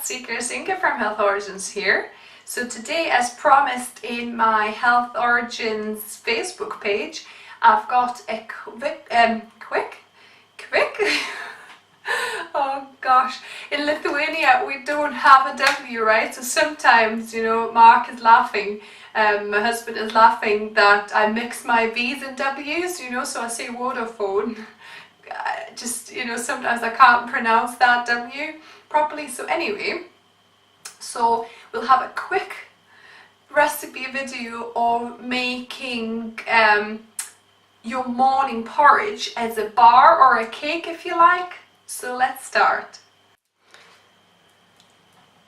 Seekers, Inga from Health Origins here. So today, as promised in my Health Origins Facebook page, I've got a quick oh gosh, in Lithuania we don't have a W, right? So sometimes, you know, Mark is laughing, my husband is laughing that I mix my V's and W's, you know, so I say Vodafone. Just, you know, sometimes I can't pronounce that W properly. So anyway, so we'll have a quick recipe video of making your morning porridge as a bar or a cake if you like. So let's start.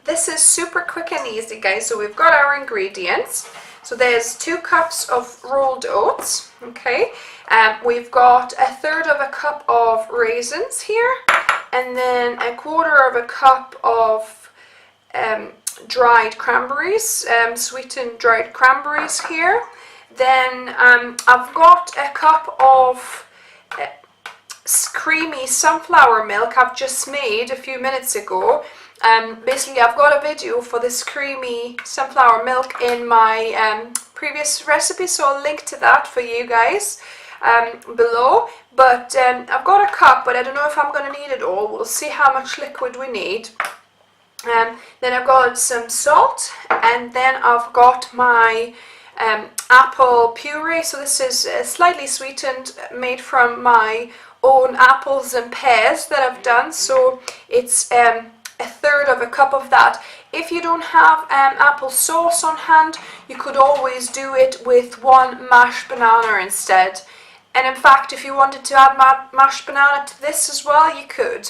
This is super quick and easy, guys. So we've got our ingredients. So there's 2 cups of rolled oats, okay. We've got 1/3 of a cup of raisins here, and then 1/4 of a cup of dried cranberries, sweetened dried cranberries here. Then I've got a cup of creamy sunflower milk I've just made a few minutes ago. Basically, I've got a video for this creamy sunflower milk in my previous recipe, so I'll link to that for you guys below. But I've got a cup, but I don't know if I'm going to need it all. We'll see how much liquid we need. Then I've got some salt, and then I've got my apple puree. So this is slightly sweetened, made from my own apples and pears that I've done. So it's 1/3 of a cup of that. If you don't have apple sauce on hand, you could always do it with 1 mashed banana instead. And in fact, if you wanted to add mashed banana to this as well, you could.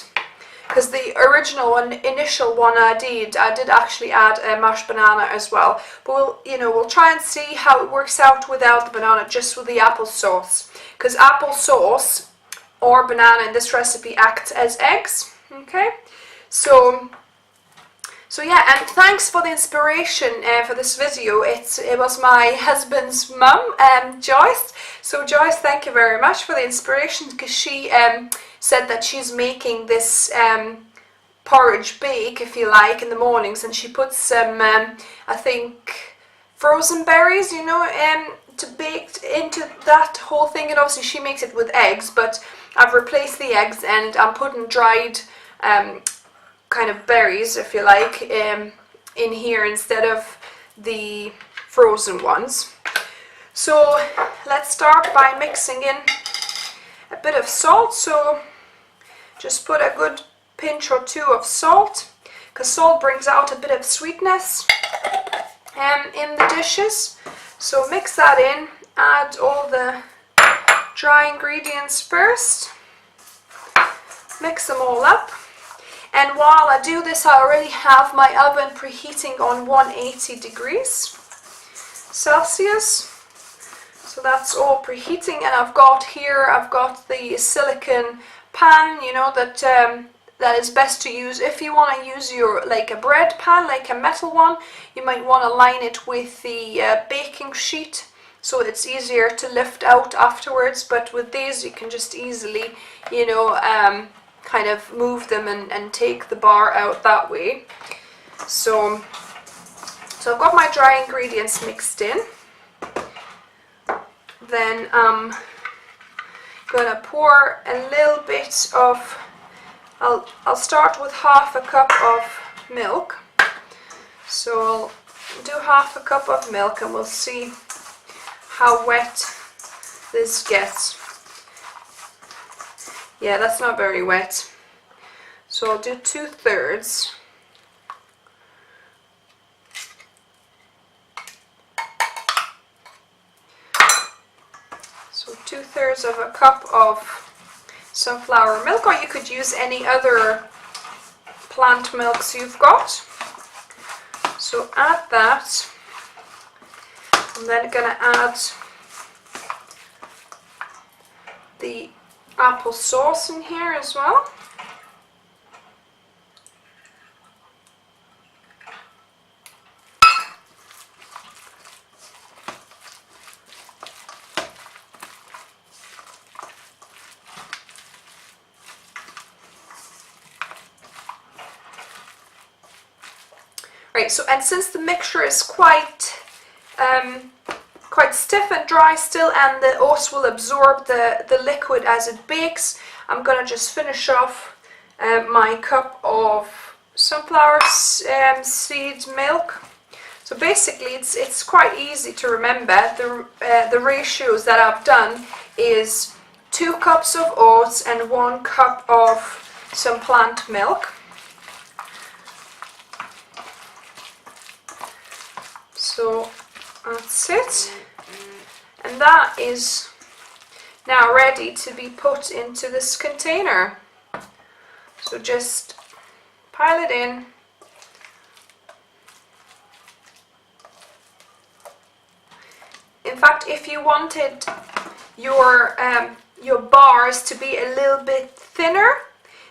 Because the original one, initial one I did actually add a mashed banana as well. But we'll try and see how it works out without the banana, just with the apple sauce. Because apple sauce or banana in this recipe acts as eggs. Okay. So yeah, and thanks for the inspiration for this video. It was my husband's mum, Joyce. So Joyce, thank you very much for the inspiration, because she said that she's making this porridge bake, if you like, in the mornings, and she puts some, I think, frozen berries, you know, to bake into that whole thing. And obviously she makes it with eggs, but I've replaced the eggs and I'm putting dried kind of berries, if you like, in here instead of the frozen ones. So let's start by mixing in a bit of salt. So just put a good pinch or 2 of salt, because salt brings out a bit of sweetness in the dishes. So mix that in, add all the dry ingredients first, mix them all up. And while I do this, I already have my oven preheating on 180 degrees Celsius. So that's all preheating, and I've got the silicone pan, you know, that is best to use. If you want to use like a bread pan, like a metal one, you might want to line it with the baking sheet, so it's easier to lift out afterwards. But with these, you can just easily, you know, kind of move them and take the bar out that way. So I've got my dry ingredients mixed in. Then I'm gonna pour a little bit of, I'll start with 1/2 cup of milk. So I'll do 1/2 cup of milk, and we'll see how wet this gets. Yeah, that's not very wet. So I'll do 2/3. So 2/3 of a cup of sunflower milk, or you could use any other plant milks you've got. So add that. I'm then gonna add the apple sauce in here as well. Right, so and since the mixture is quite stiff and dry still, and the oats will absorb the liquid as it bakes, I'm gonna just finish off my cup of sunflower seed milk. So basically it's quite easy to remember. The ratios that I've done is 2 cups of oats and 1 cup of some plant milk. So that's it, and that is now ready to be put into this container. So just pile it in. In fact, if you wanted your bars to be a little bit thinner,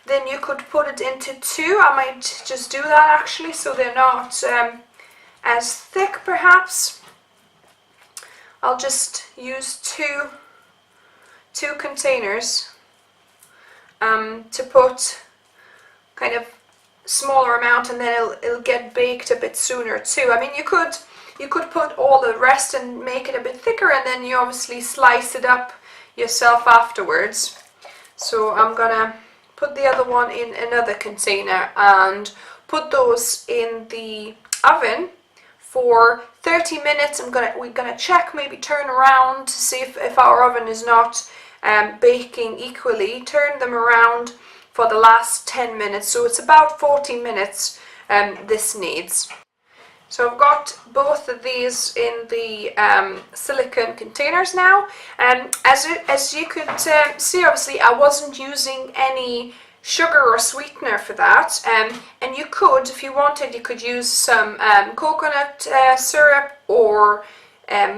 then you could put it into 2. I might just do that actually, so they're not as thick perhaps. I'll just use two containers to put kind of smaller amount, and then it'll get baked a bit sooner too. I mean, you could put all the rest and make it a bit thicker, and then you obviously slice it up yourself afterwards. So I'm gonna put the other one in another container and put those in the oven for 30 minutes. We're gonna check, maybe turn around to see if our oven is not baking equally. Turn them around for the last 10 minutes, so it's about 40 minutes this needs. So I've got both of these in the silicone containers now. As you could see, obviously I wasn't using any sugar or sweetener for that, and you could, if you wanted, you could use some coconut syrup or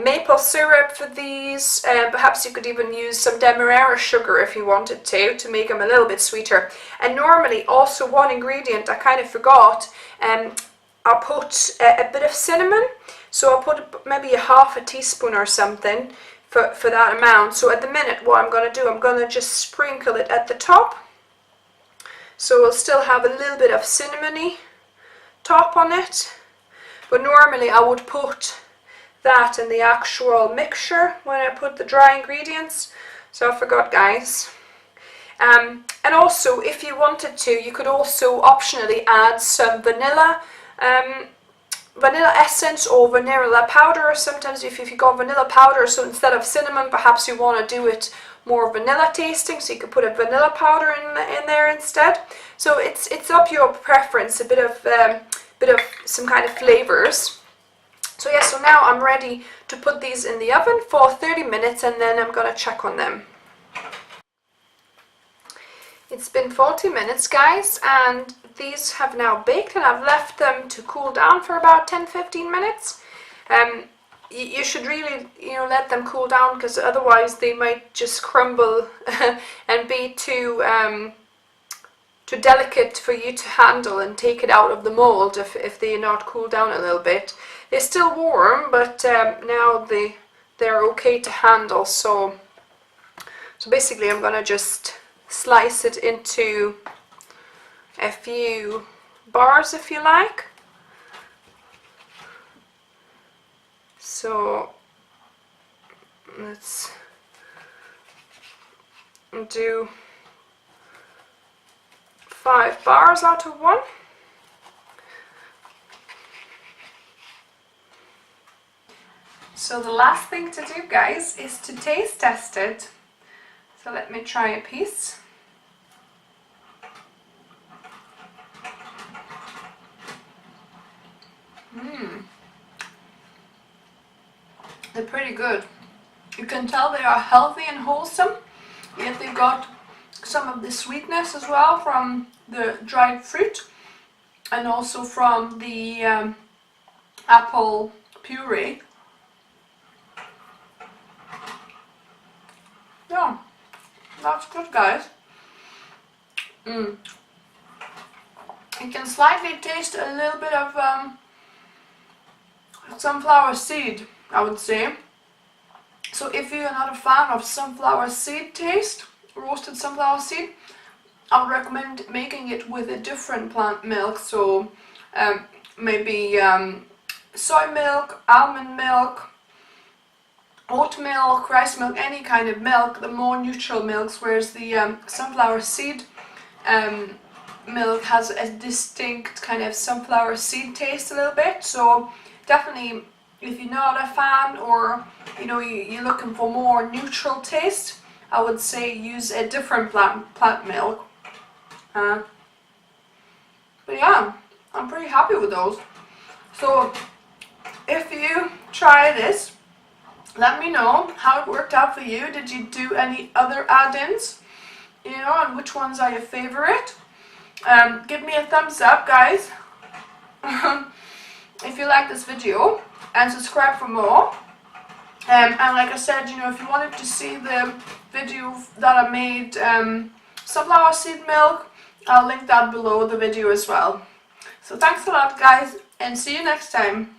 maple syrup for these. Perhaps you could even use some demerara sugar if you wanted to make them a little bit sweeter. And normally also one ingredient I kind of forgot, I'll put a bit of cinnamon, so I'll put maybe a half a teaspoon or something for that amount. So at the minute what I'm going to do, I'm going to just sprinkle it at the top, so we'll still have a little bit of cinnamony top on it. But normally I would put that in the actual mixture when I put the dry ingredients, so I forgot, guys. And also, if you wanted to, you could also optionally add some vanilla essence or vanilla powder, or sometimes if you got vanilla powder, so instead of cinnamon, perhaps you want to do it more vanilla tasting, so you could put a vanilla powder in there instead. So it's up your preference, a bit of some kind of flavors. So yeah, so now I'm ready to put these in the oven for 30 minutes, and then I'm gonna check on them. It's been 40 minutes, guys, and these have now baked, and I've left them to cool down for about 10-15 minutes. You should really, let them cool down, because otherwise they might just crumble and be too delicate for you to handle and take it out of the mold if they're not cooled down a little bit. They're still warm, but now they're okay to handle. So basically I'm gonna just slice it into a few bars, if you like. So let's do 5 bars out of 1. So the last thing to do, guys, is to taste test it. So let me try a piece. They're pretty good. You can tell they are healthy and wholesome, yet they've got some of the sweetness as well from the dried fruit, and also from the apple puree. Yeah, that's good, guys. You can slightly taste a little bit of sunflower seed, I would say. So if you're not a fan of sunflower seed taste, roasted sunflower seed, I would recommend making it with a different plant milk. So maybe soy milk, almond milk, oat milk, rice milk, any kind of milk, the more neutral milks, whereas the sunflower seed milk has a distinct kind of sunflower seed taste a little bit. So definitely, if you're not a fan, or you know you're looking for more neutral taste, I would say use a different plant milk. But yeah, I'm pretty happy with those. So if you try this, let me know how it worked out for you. Did you do any other add-ins? You know, and which ones are your favorite? Give me a thumbs up, guys, if you like this video, and subscribe for more. And like I said, you know, if you wanted to see the video that I made, sunflower seed milk, I'll link that below the video as well. So thanks a lot, guys, and see you next time.